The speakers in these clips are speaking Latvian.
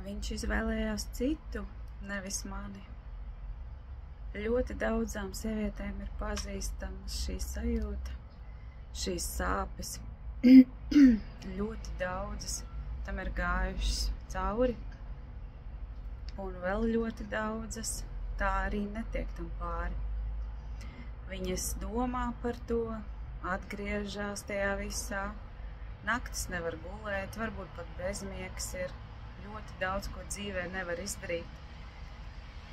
Viņš izvēlējās citu, nevis mani. Ļoti daudzām sievietēm ir pazīstama šī sajūta, šīs sāpes. Ļoti daudzas tam ir gājušas cauri, un vēl ļoti daudzas tā arī netiek tam pāri. Viņas domā par to, atgriežas tajā visā, naktis nevar gulēt, varbūt pat bezmiegs ir, ļoti daudz ko dzīvē nevar izdarīt.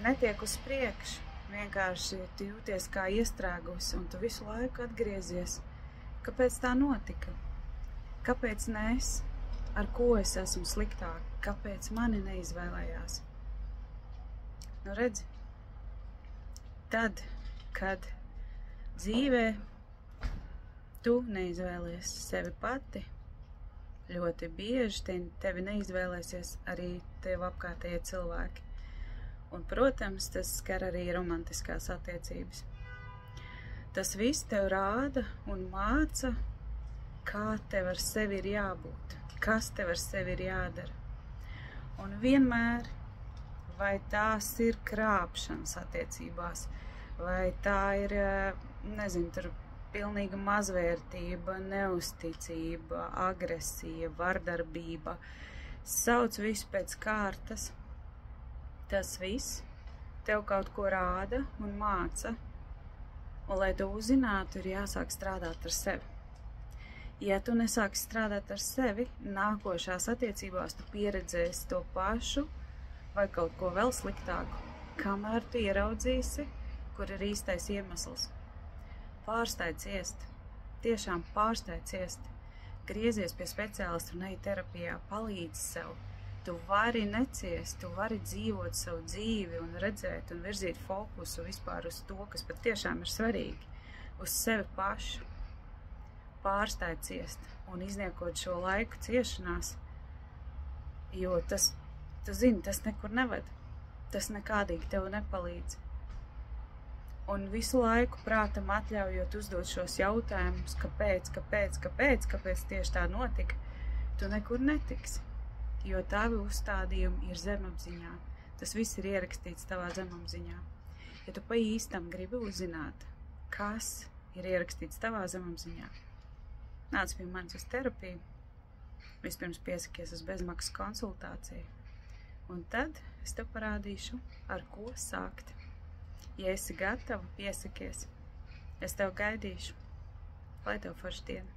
Netiek uz priekšu, vienkārši tu jūties kā iestrēgusi, un tu visu laiku atgriezies. Kāpēc tā notika? Kāpēc ne es? Ar ko es esmu sliktāk? Kāpēc mani neizvēlējās? Nu redzi, tad, kad dzīvē tu neizvēlies sevi pati, ļoti bieži tevi neizvēlēsies arī tev apkārtējie cilvēki. Un, protams, tas skar arī romantiskās attiecības. Tas viss tev rāda un māca, kā tev ar sevi ir jābūt, kas tev ar sevi ir jādara. Un vienmēr, vai tās ir krāpšanas attiecībās, vai tā ir, nezinu, tur pilnīga mazvērtība, neusticība, agresija, vardarbība, sauc visu pēc kārtas. Tas viss tev kaut ko rāda un māca, un lai to uzzinātu, ir jāsāk strādāt ar sevi. Ja tu nesāksi strādāt ar sevi, nākošās attiecībās tu pieredzēsi to pašu vai kaut ko vēl sliktāku, kamēr tu ieraudzīsi, kur ir īstais iemesls. Pārstāj ciest, tiešām pārstāj ciest, griezies pie speciālista un ej terapijā, palīdz sev. Tu vari neciest, tu vari dzīvot savu dzīvi un redzēt un virzīt fokusu vispār uz to, kas pat tiešām ir svarīgi, uz sevi pašu. Pārstāj ciest un izniekot šo laiku ciešanās, jo tas, tu zini, tas nekur neved, tas nekādīgi tev nepalīdz. Un visu laiku prātam atļaujot uzdot šos jautājumus, kāpēc tieši tā notika, tu nekur netiksi, jo tavi uzstādījumi ir zemapziņā. Tas viss ir ierakstīts tavā zemapziņā. Ja tu pa īstam gribi uzzināt, kas ir ierakstīts tavā zemapziņā, nāc pie manis uz terapiju, vispirms piesakies uz bezmaksas konsultāciju, un tad es tev parādīšu, ar ko sākt. Ja esi gatava, piesakies. Es tev gaidīšu. Lai tev forša diena.